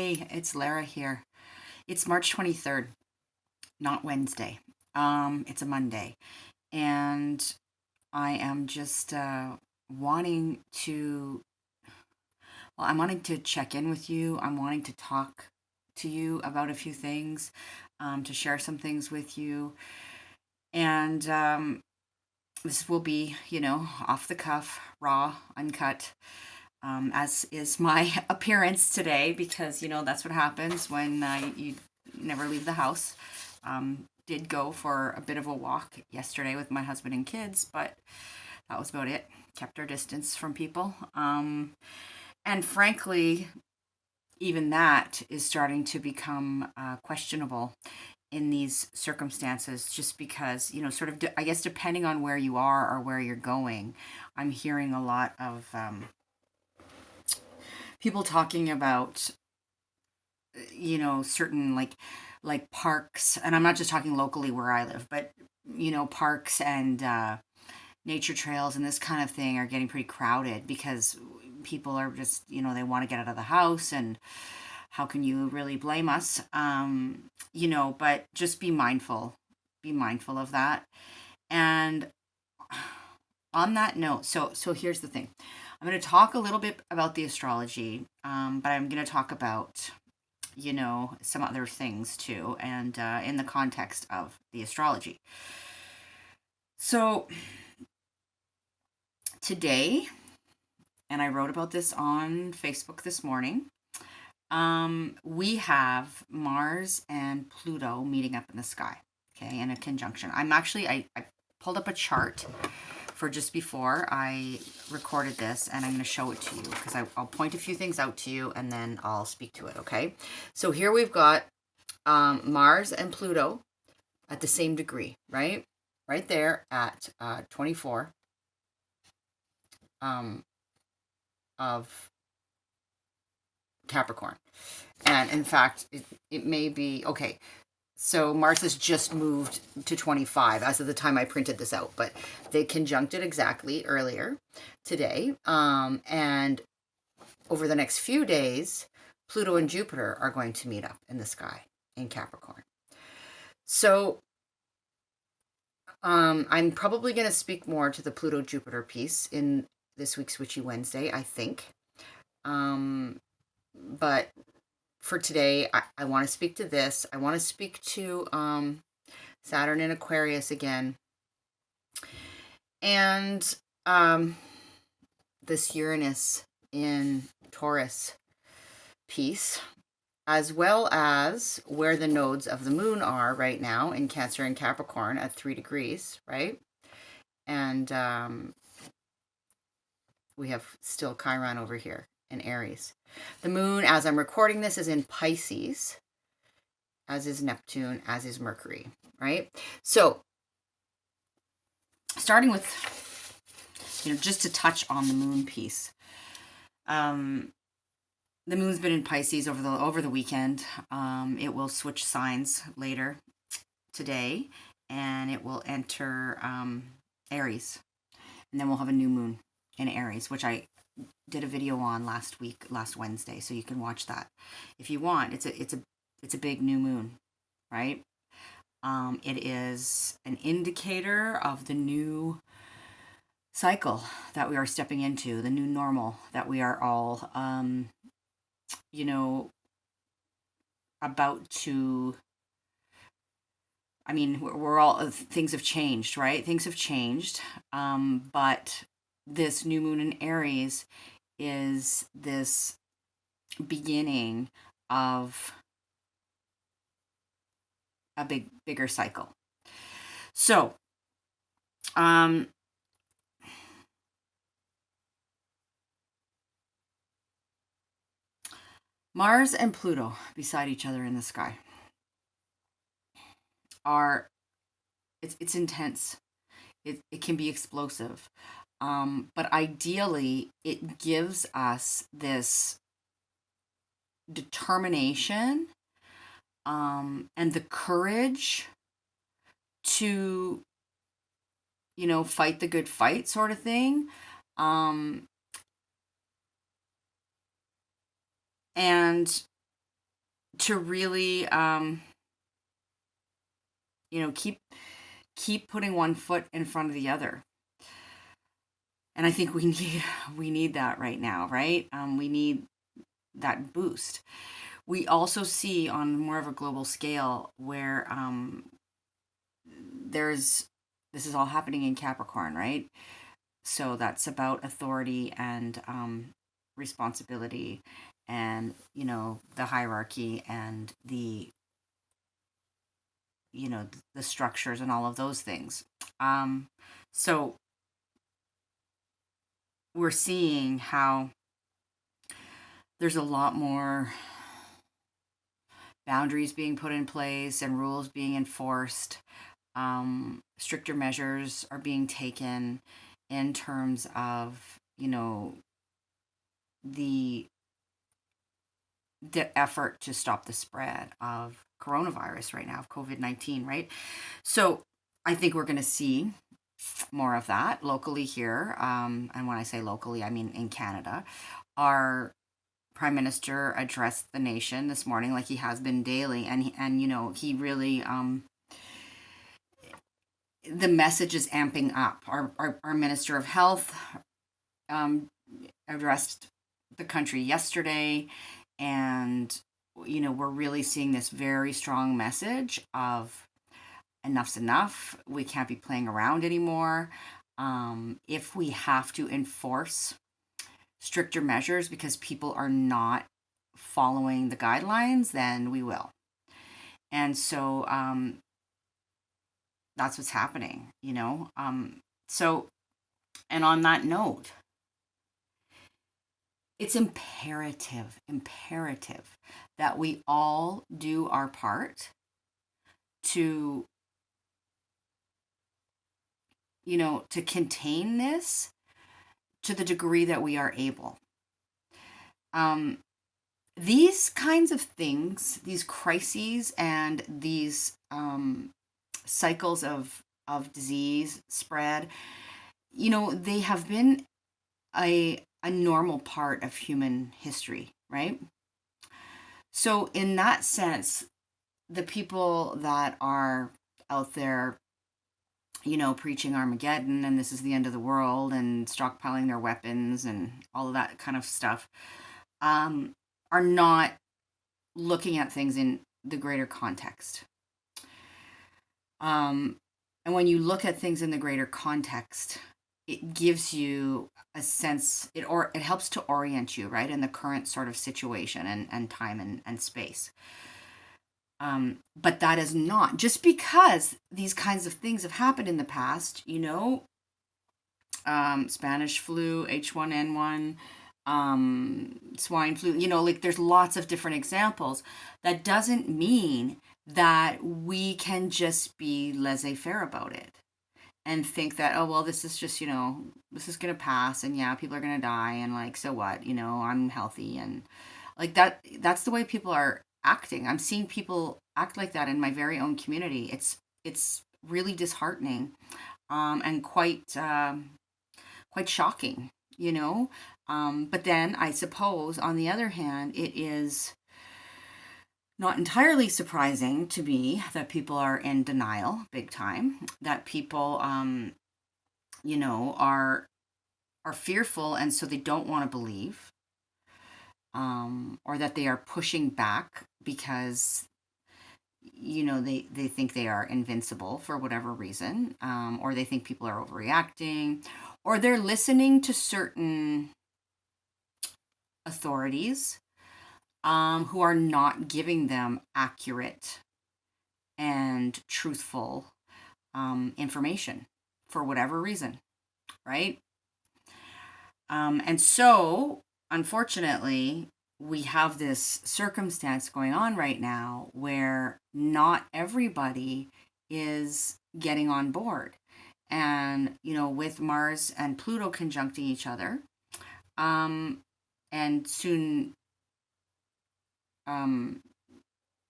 Hey, it's Lara here. It's March 23rd, not Wednesday. It's a Monday. And I am just wanting to, I'm wanting to check in with you. I'm wanting to talk to you about a few things, to share some things with you. And this will be, off the cuff, raw, uncut, as is my appearance today, because that's what happens when you never leave the house. Did go for a bit of a walk yesterday with my husband and kids, but that was about it. Kept our distance from people. And frankly, even that is starting to become questionable in these circumstances, just because, sort of, I guess, depending on where you are or where you're going, I'm hearing a lot of people talking about certain like parks, and I'm not just talking locally where I live, but parks and nature trails and this kind of thing are getting pretty crowded because people are just they want to get out of the house, and how can you really blame us? But just be mindful of that. And on that note, so here's the thing. I'm going to talk a little bit about the astrology, but I'm going to talk about some other things too, and in the context of the astrology. So today, and I wrote about this on Facebook this morning, we have Mars and Pluto meeting up in the sky, okay, in a conjunction. I pulled up a chart for just before I recorded this, and I'm going to show it to you because I'll point a few things out to you and then I'll speak to it, okay? So here we've got Mars and Pluto at the same degree, right? Right there at 24 of Capricorn. And in fact, it may be, okay, so Mars has just moved to 25 as of the time I printed this out, but they conjuncted exactly earlier today. And over the next few days, Pluto and Jupiter are going to meet up in the sky in Capricorn. So I'm probably going to speak more to the Pluto-Jupiter piece in this week's Witchy Wednesday, I think. But for today, I want to speak to this. I want to speak to Saturn in Aquarius again. And this Uranus in Taurus piece, as well as where the nodes of the moon are right now in Cancer and Capricorn at 3 degrees, right? And we have still Chiron over here in Aries. The moon, as I'm recording this, is in Pisces, as is Neptune, as is Mercury, right? So starting with, just to touch on the moon piece. The moon's been in Pisces over the weekend. It will switch signs later today, and it will enter Aries, and then we'll have a new moon in Aries, which I did a video on last Wednesday, so you can watch that if you want. It's a big new moon, right? It is an indicator of the new cycle that we are stepping into, the new normal that we are all about to, we're all, things have changed, right? Things have changed. But this new moon in Aries is this beginning of a bigger cycle. So, Mars and Pluto beside each other in the sky it's intense. It can be explosive. But ideally, it gives us this determination and the courage to, fight the good fight, sort of thing. And to really, keep putting one foot in front of the other. And I think we need that right now, right? We need that boost. We also see on more of a global scale where there's this is all happening in Capricorn, right? So that's about authority and responsibility, and the hierarchy and the structures and all of those things. So we're seeing how there's a lot more boundaries being put in place and rules being enforced. Stricter measures are being taken in terms of the the effort to stop the spread of coronavirus right now, of COVID-19, right? So I think we're going to see more of that locally here. And when I say locally, I mean in Canada. Our prime minister addressed the nation this morning like he has been daily. And he really, the message is amping up. Our minister of health um, addressed the country yesterday, and we're really seeing this very strong message of enough's enough. We can't be playing around anymore. If we have to enforce stricter measures because people are not following the guidelines, then we will. And so that's what's happening. So, and on that note, it's imperative that we all do our part to, to contain this to the degree that we are able. These kinds of things, these crises and these cycles of disease spread, they have been a normal part of human history, right? So in that sense, the people that are out there, preaching Armageddon and this is the end of the world and stockpiling their weapons and all of that kind of stuff, are not looking at things in the greater context. And when you look at things in the greater context, it gives you a sense, it helps to orient you, right, in the current sort of situation and time and space. But that is not just because these kinds of things have happened in the past, Spanish flu, H1N1, swine flu, like there's lots of different examples. That doesn't mean that we can just be laissez-faire about it and think that, oh, well, this is just, this is going to pass and yeah, people are going to die and like, so what, I'm healthy and like that's the way people are acting. I'm seeing people act like that in my very own community. It's really disheartening, and quite shocking, but then I suppose on the other hand, it is not entirely surprising to me that people are in denial big time, that people are fearful and so they don't want to believe, or that they are pushing back because they think they are invincible for whatever reason, or they think people are overreacting, or they're listening to certain authorities who are not giving them accurate and truthful information for whatever reason, right? And so, unfortunately, we have this circumstance going on right now where not everybody is getting on board. And, with Mars and Pluto conjuncting each other, and soon,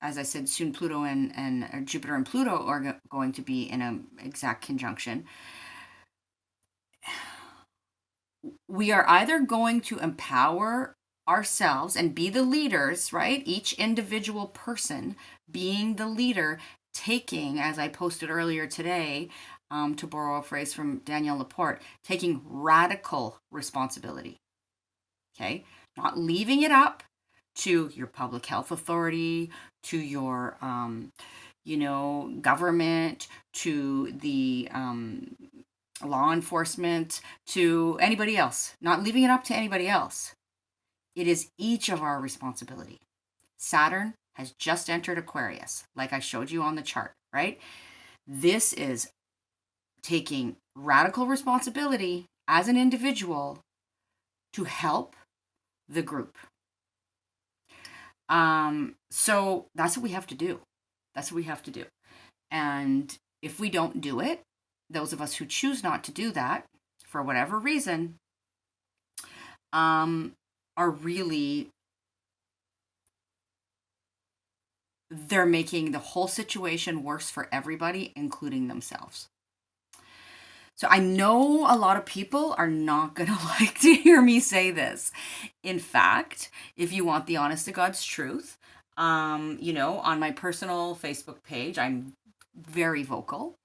as I said, soon Pluto and Jupiter and Pluto are going to be in an exact conjunction. We are either going to empower ourselves and be the leaders, right? Each individual person being the leader, taking, as I posted earlier today, to borrow a phrase from Danielle Laporte, taking radical responsibility. Okay, not leaving it up to your public health authority, to your government, to the law enforcement, to anybody else, not leaving it up to anybody else. It is each of our responsibility. Saturn has just entered Aquarius, like I showed you on the chart, right? This is taking radical responsibility as an individual to help the group. So that's what we have to do. That's what we have to do. And if we don't do it, those of us who choose not to do that for whatever reason, are really, they're making the whole situation worse for everybody, including themselves. So I know a lot of people are not going to like to hear me say this. In fact, if you want the honest to God's truth, on my personal Facebook page, I'm very vocal.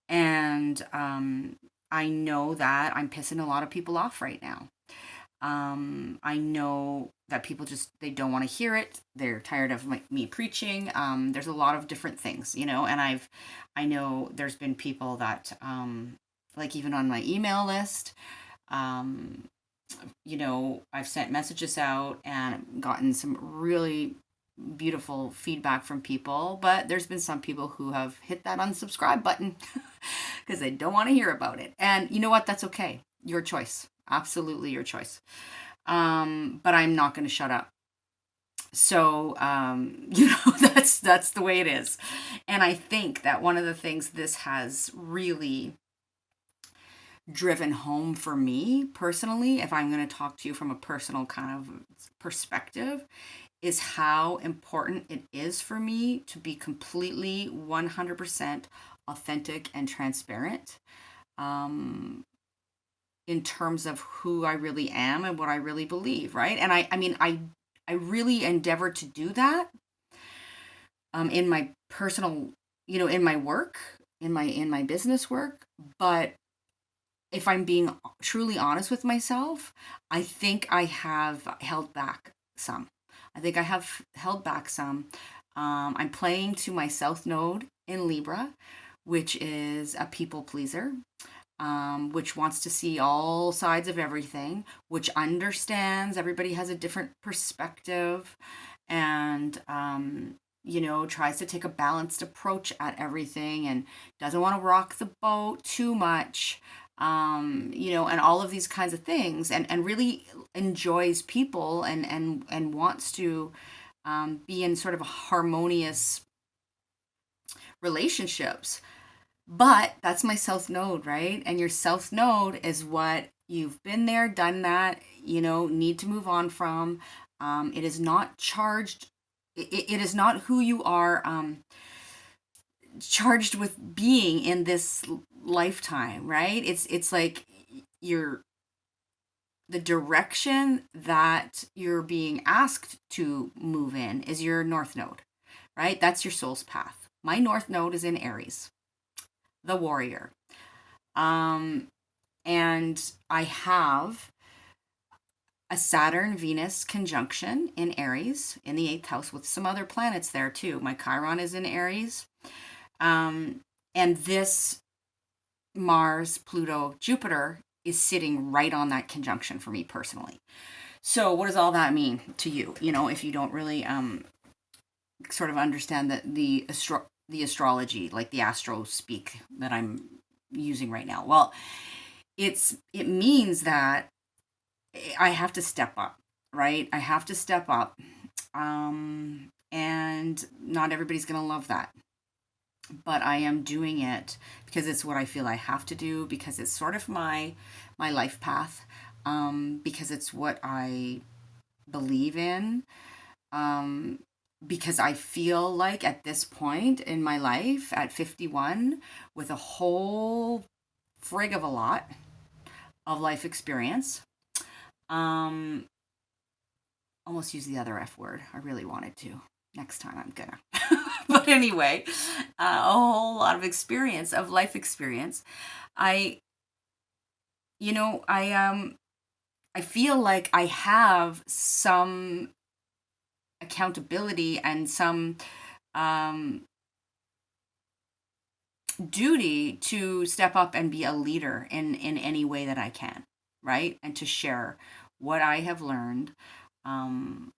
And I know that I'm pissing a lot of people off right now. I know that people just, they don't want to hear it. They're tired of me preaching. There's a lot of different things, and I know there's been people that, like even on my email list, I've sent messages out and gotten some really beautiful feedback from people, but there's been some people who have hit that unsubscribe button because they don't want to hear about it. And you know what? That's okay. Your choice. Absolutely your choice. But I'm not going to shut up. So, that's the way it is. And I think that one of the things this has really driven home for me personally, if I'm going to talk to you from a personal kind of perspective, is how important it is for me to be completely 100% authentic and transparent, in terms of who I really am and what I really believe, right? And I really endeavor to do that, in my personal, in my work, in my business work. But if I'm being truly honest with myself, I think I have held back some. I think I have held back some. I'm playing to my South Node in Libra, which is a people pleaser, which wants to see all sides of everything, which understands everybody has a different perspective, and tries to take a balanced approach at everything, and doesn't want to rock the boat too much, and all of these kinds of things, and really enjoys people, and wants to, be in sort of a harmonious relationships. But that's my South Node, right? And your South Node is what you've been there, done that, need to move on from. It is not charged, it is not who you are, charged with being in this lifetime, right? It's like you're, the direction that you're being asked to move in is your North Node, right? That's your soul's path. My North Node is in Aries, the warrior. And I have a Saturn Venus conjunction in Aries in the 8th house with some other planets there too. My Chiron is in Aries. And this Mars, Pluto, Jupiter is sitting right on that conjunction for me personally. So what does all that mean to you? If you don't really sort of understand the astrology, like the astro speak that I'm using right now. Well, it means that I have to step up, right? I have to step up. And not everybody's going to love that. But I am doing it because it's what I feel I have to do, because it's sort of my life path, because it's what I believe in, because I feel like at this point in my life, at 51, with a whole frig of a lot of life experience, almost use the other F word. I really wanted to. Next time I'm gonna. But anyway, a whole lot of experience, of life experience. I, you know, I feel like I have some accountability and some um, duty to step up and be a leader in any way that I can, right? And to share what I have learned um,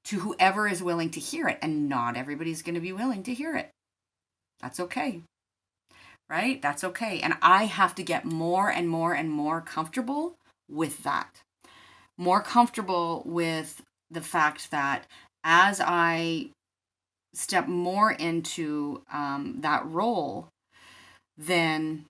to whoever is willing to hear it. And not everybody's going to be willing to hear it. That's okay, right? That's okay. And I have to get more and more and more comfortable with that. More comfortable with the fact that as I step more into that role, then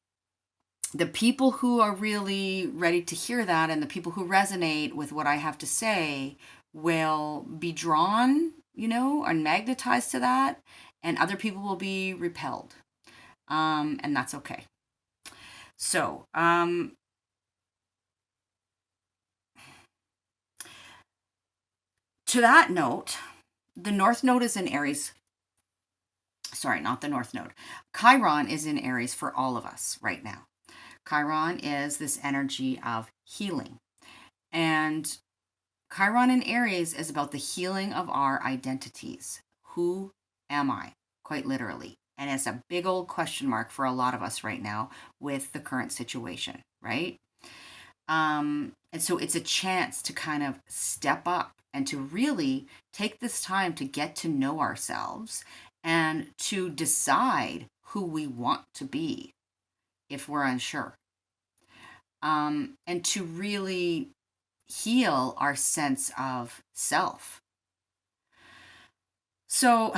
the people who are really ready to hear that and the people who resonate with what I have to say will be drawn, and magnetized to that, and other people will be repelled. And that's okay. So, to that note, the North Node is in Aries. Sorry, not the North Node. Chiron is in Aries for all of us right now. Chiron is this energy of healing. And Chiron in Aries is about the healing of our identities. Who am I? Quite literally. And it's a big old question mark for a lot of us right now with the current situation, right? And so it's a chance to kind of step up and to really take this time to get to know ourselves and to decide who we want to be if we're unsure. And to really heal our sense of self. So,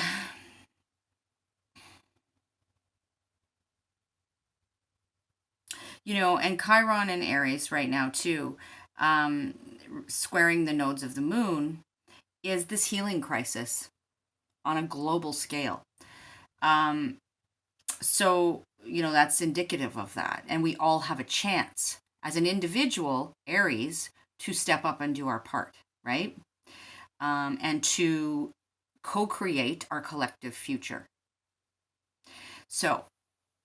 and Chiron and Aries right now too, um, squaring the nodes of the moon, is this healing crisis on a global scale. Um, so, that's indicative of that. And we all have a chance as an individual, Aries, to step up and do our part, right? And to co-create our collective future. So,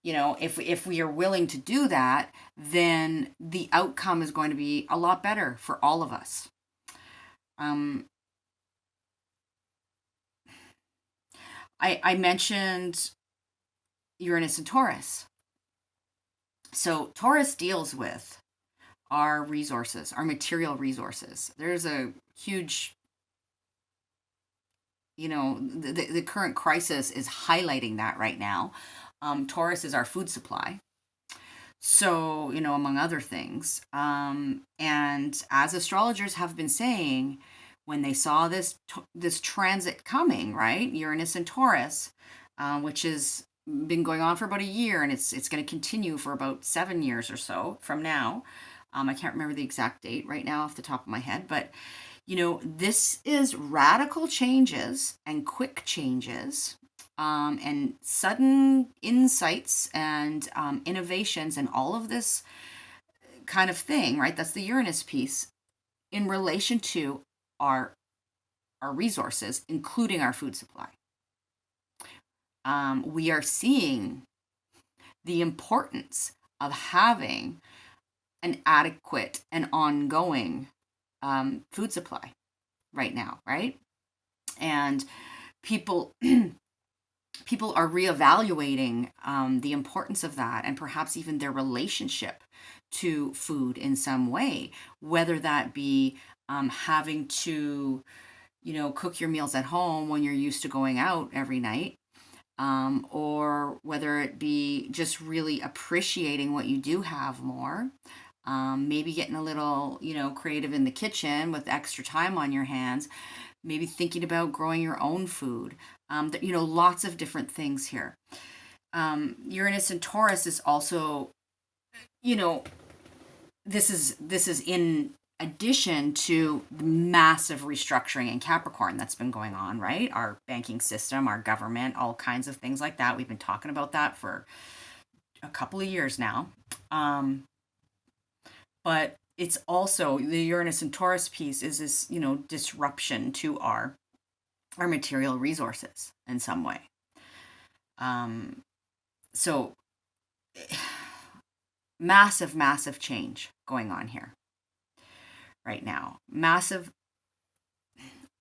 if we are willing to do that, then the outcome is going to be a lot better for all of us. I mentioned Uranus and Taurus. So Taurus deals with our resources, our material resources. There's a huge, the current crisis is highlighting that right now. Taurus is our food supply. So, among other things. And as astrologers have been saying, when they saw this transit coming, right, Uranus and Taurus, which has been going on for about a year, and it's going to continue for about 7 years or so from now. I can't remember the exact date right now off the top of my head, but this is radical changes and quick changes, and sudden insights and innovations and all of this kind of thing, right? That's the Uranus piece in relation to our resources, including our food supply. We are seeing the importance of having an adequate and ongoing food supply right now, right? And people people are reevaluating the importance of that, and perhaps even their relationship to food in some way, whether that be having to, cook your meals at home when you're used to going out every night, or whether it be just really appreciating what you do have more. Maybe getting a little, creative in the kitchen with extra time on your hands. Maybe thinking about growing your own food. Lots of different things here. Uranus and Taurus is also, this is in addition to the massive restructuring in Capricorn that's been going on, right? Our banking system, our government, all kinds of things like that. We've been talking about that for a couple of years now. But it's also the Uranus and Taurus piece is this, disruption to our material resources in some way. So massive, massive change going on here right now. Massive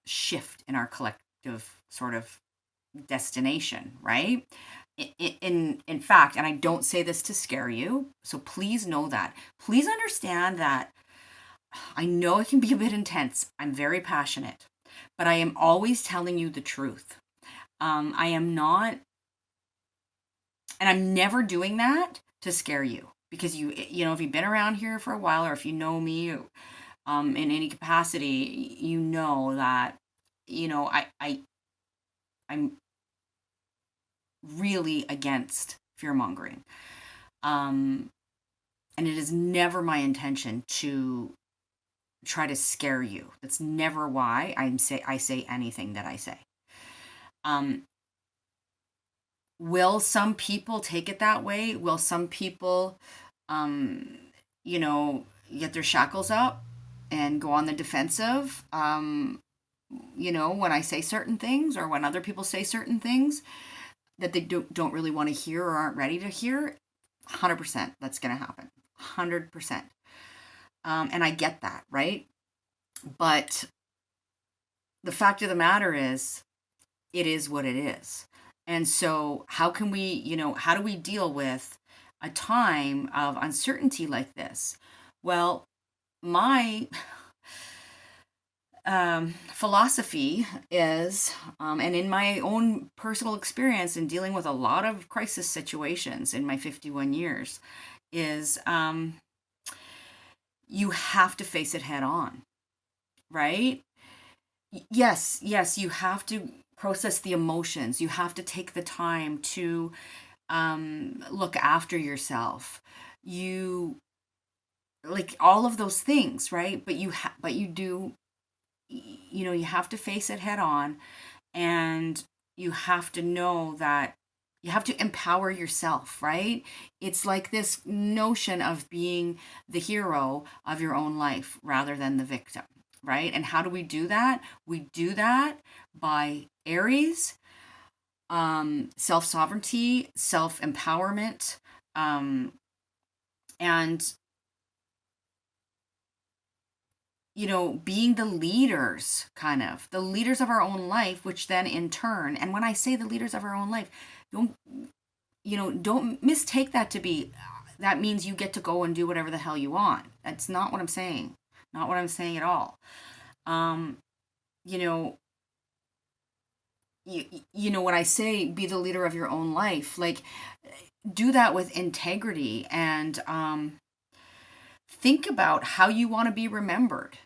shift in our collective sort of destination, right? In fact, and I don't say this to scare you, so please know that. Please understand that I know it can be a bit intense. I'm very passionate, but I am always telling you the truth. I am not, and I'm never doing that to scare you, because if you've been around here for a while, or if you know me, in any capacity, you know that, I'm really against fear mongering. And it is never my intention to try to scare you. That's never why I say anything that I say. Um, will some people take it that way? Will some people, um, get their shackles up and go on the defensive? When I say certain things, or when other people say certain things that they don't really want to hear or aren't ready to hear, 100% that's going to happen. 100%. And I get that, right? But the fact of the matter is, it is what it is. And so, how do we deal with a time of uncertainty like this? Well, my philosophy is, and in my own personal experience in dealing with a lot of crisis situations in my 51 years, is you have to face it head on, right? Yes, you have to process the emotions. You have to take the time to look after yourself. You like all of those things, right? But you do, you have to face it head on, and you have to know that you have to empower yourself, right? It's like this notion of being the hero of your own life rather than the victim, right? And how do we do that? We do that by Aries, self sovereignty, self empowerment, and being the leaders, kind of the leaders of our own life, which then in turn, and when I say the leaders of our own life, don't don't mistake that to be that means you get to go and do whatever the hell you want. That's not what I'm saying. Not what I'm saying at all. Um, you know, when I say be the leader of your own life, like, do that with integrity, and think about how you want to be remembered.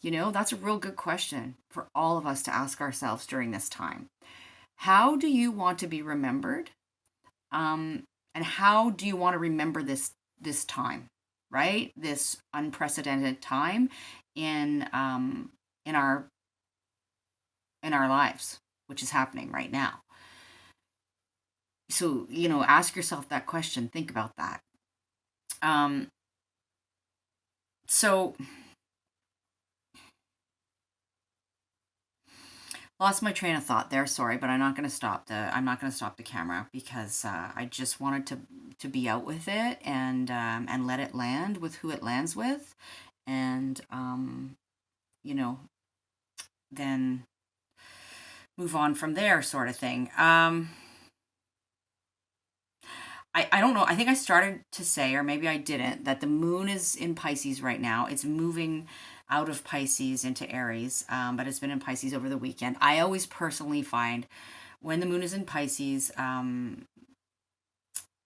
That's a real good question for all of us to ask ourselves during this time. How do you want to be remembered? And how do you want to remember this time, right? This unprecedented time in in our in our lives, which is happening right now. So, ask yourself that question. Think about that. Um, so lost my train of thought there. Sorry, but I'm not going to stop the camera, because I just wanted to be out with it, and let it land with who it lands with, and you know then move on from there, sort of thing. I don't know. I think I started to say, or maybe I didn't, that the moon is in Pisces right now. It's moving out of Pisces into Aries, but it's been in Pisces over the weekend. I always personally find when the moon is in Pisces, and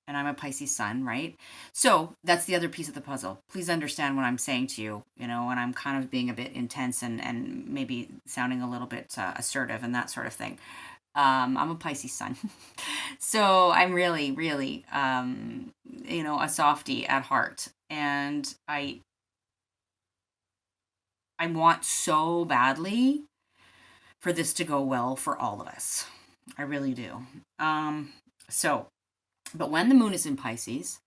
I'm a Pisces sun, right? So that's the other piece of the puzzle. Please understand what I'm saying to you, and I'm kind of being a bit intense, and maybe sounding a little bit assertive and that sort of thing. I'm a Pisces sun. So I'm really, really, a softie at heart. And I want so badly for this to go well for all of us. I really do. So, but when the moon is in Pisces,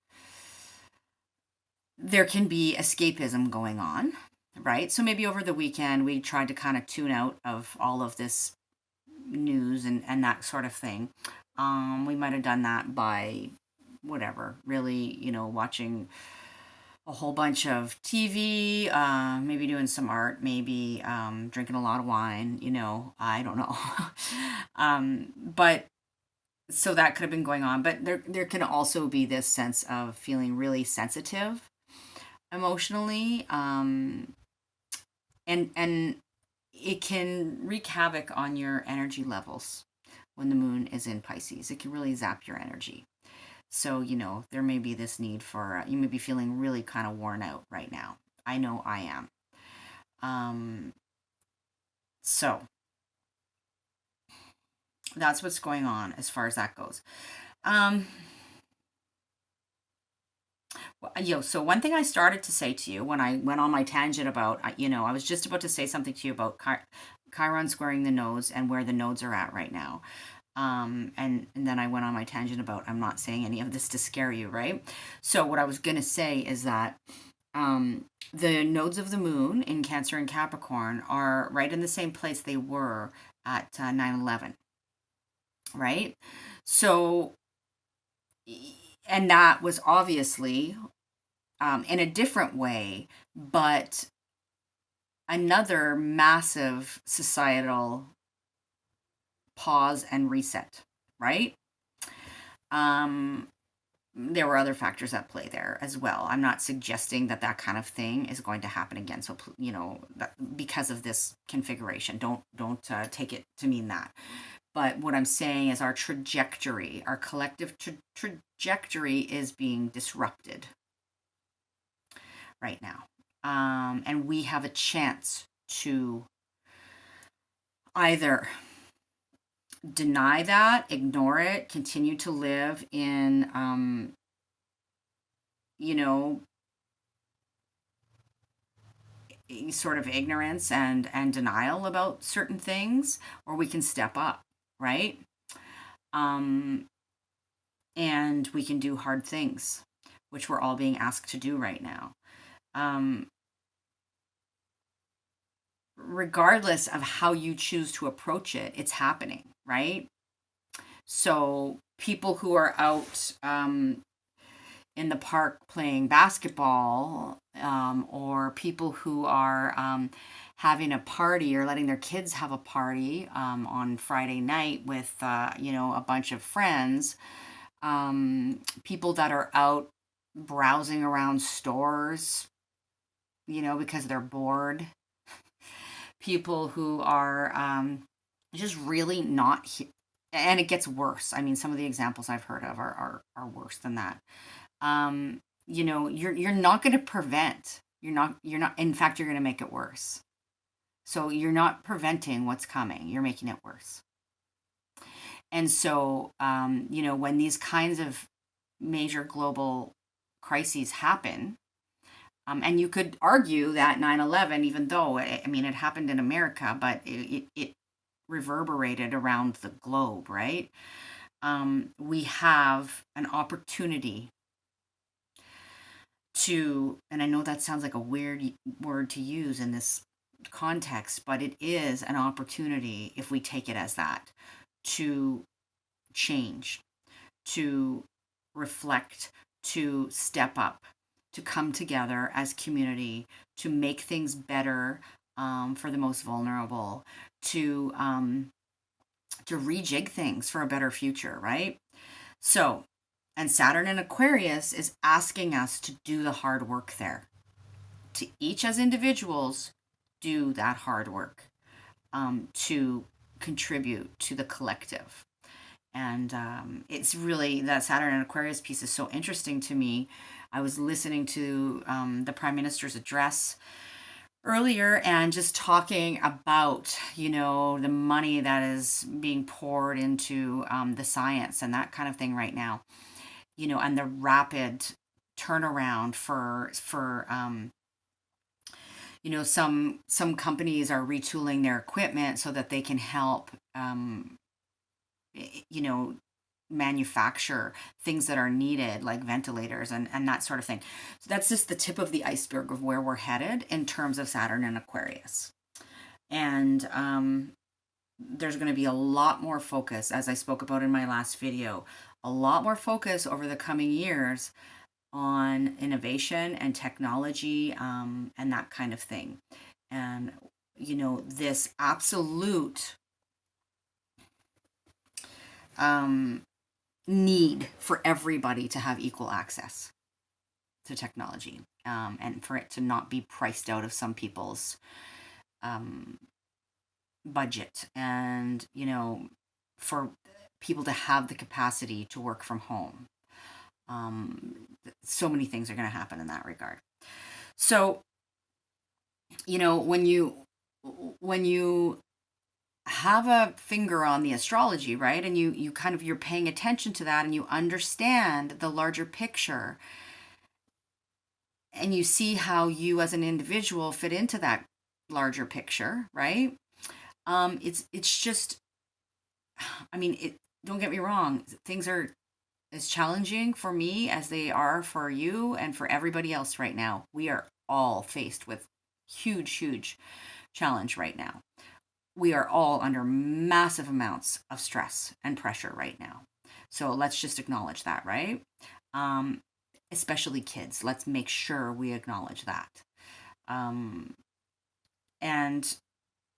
there can be escapism going on, right? So maybe over the weekend we tried to kind of tune out of all of this news and that sort of thing. We might have done that by whatever, really, watching a whole bunch of TV, maybe doing some art, maybe drinking a lot of wine, I don't know. But so that could have been going on, but there can also be this sense of feeling really sensitive emotionally, and it can wreak havoc on your energy levels when the moon is in Pisces. It can really zap your energy. So, there may be this need for, you may be feeling really kind of worn out right now. I know I am. So, that's what's going on as far as that goes. Um, so one thing I started to say to you when I went on my tangent about, I was just about to say something to you about Chiron squaring the nodes and where the nodes are at right now. And then I went on my tangent about, I'm not saying any of this to scare you, right? So what I was going to say is that the nodes of the moon in Cancer and Capricorn are right in the same place they were at 9/11, right? So, and that was obviously in a different way, but another massive societal pause and reset, right? Um, there were other factors at play there as well. I'm not suggesting that that kind of thing is going to happen again. So because of this configuration, don't take it to mean that. But what I'm saying is our trajectory, our collective trajectory, is being disrupted right now, and we have a chance to either deny that, ignore it, continue to live in you know sort of ignorance and denial about certain things, or we can step up, right? um and we can do hard things, which we're all being asked to do right now. um Regardless of how you choose to approach it, it's happening, right? So people who are out in the park playing basketball, or people who are having a party or letting their kids have a party on Friday night with a bunch of friends, people that are out browsing around stores, because they're bored, people who are just really not and it gets worse. I mean, some of the examples I've heard of are worse than that. You're not going to prevent. You're not. In fact, you're going to make it worse. So you're not preventing what's coming. You're making it worse. And so, when these kinds of major global crises happen, and you could argue that 9/11, even though I mean it happened in America, but it reverberated around the globe, right? We have an opportunity to, and I know that sounds like a weird word to use in this context, but it is an opportunity, if we take it as that, to change, to reflect, to step up, to come together as community, to make things better for the most vulnerable, to rejig things for a better future, right? So, and Saturn in Aquarius is asking us to do the hard work there, to each as individuals do that hard work, to contribute to the collective. And it's really, that Saturn and Aquarius piece is so interesting to me. I was listening to the Prime Minister's address earlier and just talking about, the money that is being poured into the science and that kind of thing right now, and the rapid turnaround for some companies are retooling their equipment so that they can help you know manufacture things that are needed, like ventilators and that sort of thing. So that's just the tip of the iceberg of where we're headed in terms of Saturn and Aquarius. And there's going to be a lot more focus, as I spoke about in my last video, a lot more focus over the coming years on innovation and technology, and that kind of thing. And, this absolute need for everybody to have equal access to technology, and for it to not be priced out of some people's budget, and, for people to have the capacity to work from home. So many things are going to happen in that regard. So, when you have a finger on the astrology, right, and you kind of, you're paying attention to that, and you understand the larger picture, and you see how you as an individual fit into that larger picture, right? It's just, don't get me wrong, things are as challenging for me as they are for you and for everybody else right now. We are all faced with huge challenge right now. We are all under massive amounts of stress and pressure right now. So let's just acknowledge that, right? Especially kids. Let's make sure we acknowledge that. And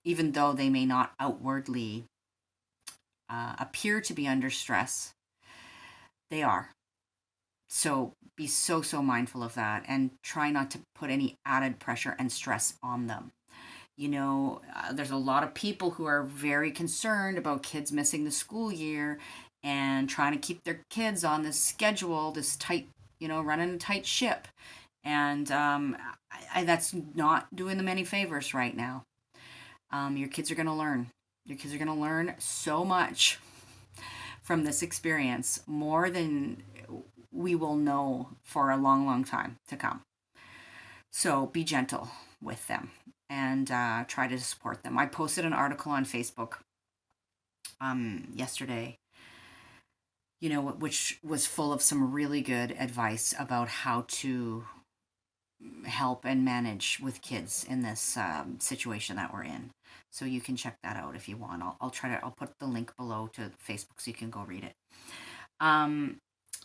even though they may not outwardly appear to be under stress, they are. So be so mindful of that, and try not to put any added pressure and stress on them. There's a lot of people who are very concerned about kids missing the school year and trying to keep their kids on this schedule, this tight, running a tight ship. And that's not doing them any favors right now. Your kids are going to learn. Your kids are going to learn so much from this experience, more than we will know for a long time to come. So be gentle with them, and try to support them. I posted an article on Facebook yesterday, which was full of some really good advice about how to help and manage with kids in this situation that we're in. So you can check that out if you want. I'll put the link below to Facebook so you can go read it.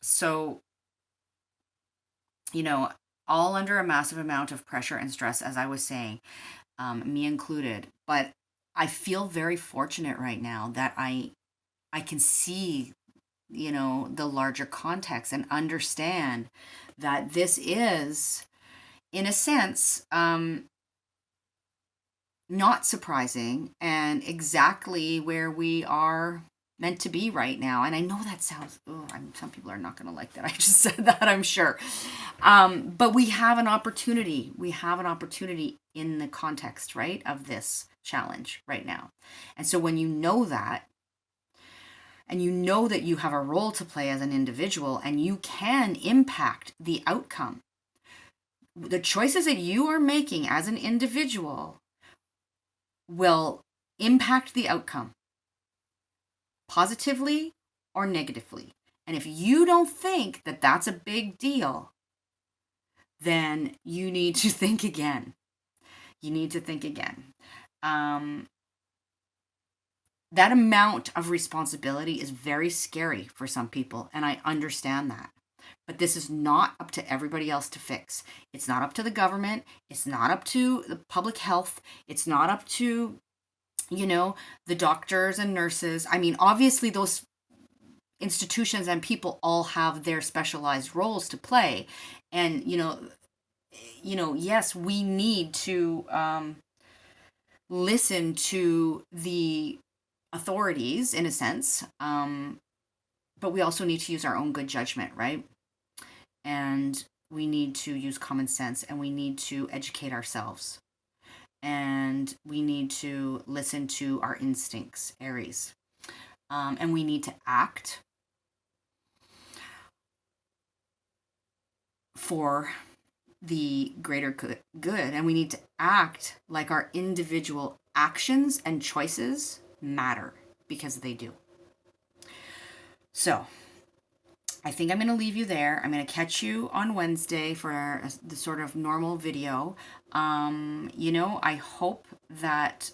So, all under a massive amount of pressure and stress, as I was saying, me included. But I feel very fortunate right now that I can see, the larger context, and understand that this is, in a sense, not surprising, and exactly where we are meant to be right now. And I know that sounds, some people are not going to like that I just said that, I'm sure. But we have an opportunity. We have an opportunity in the context, right, of this challenge right now. And so when you know that, and you know that you have a role to play as an individual, and you can impact the outcome, the choices that you are making as an individual will impact the outcome positively or negatively. And if you don't think that that's a big deal, then you need to think again. You need to think again. That amount of responsibility is very scary for some people, and I understand that. But this is not up to everybody else to fix. It's not up to the government. It's not up to the public health. It's not up to, the doctors and nurses. Obviously those institutions and people all have their specialized roles to play. And, yes, we need to listen to the authorities in a sense. But we also need to use our own good judgment, right? And we need to use common sense, and we need to educate ourselves. And we need to listen to our instincts, Aries. And we need to act for the greater good. And we need to act like our individual actions and choices matter, because they do. So I think I'm going to leave you there. I'm going to catch you on Wednesday for the sort of normal video. I hope that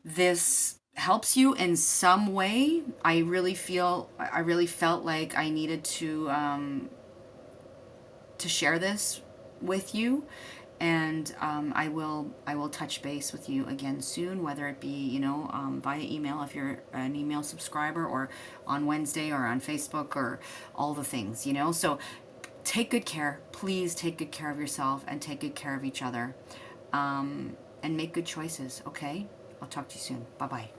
this helps you in some way. I really felt like I needed to share this with you, and I will touch base with you again soon, whether it be via email if you're an email subscriber, or on Wednesday, or on Facebook, or all the things. So take good care. Please take good care of yourself and take good care of each other, and make good choices. Okay, I'll talk to you soon. Bye bye.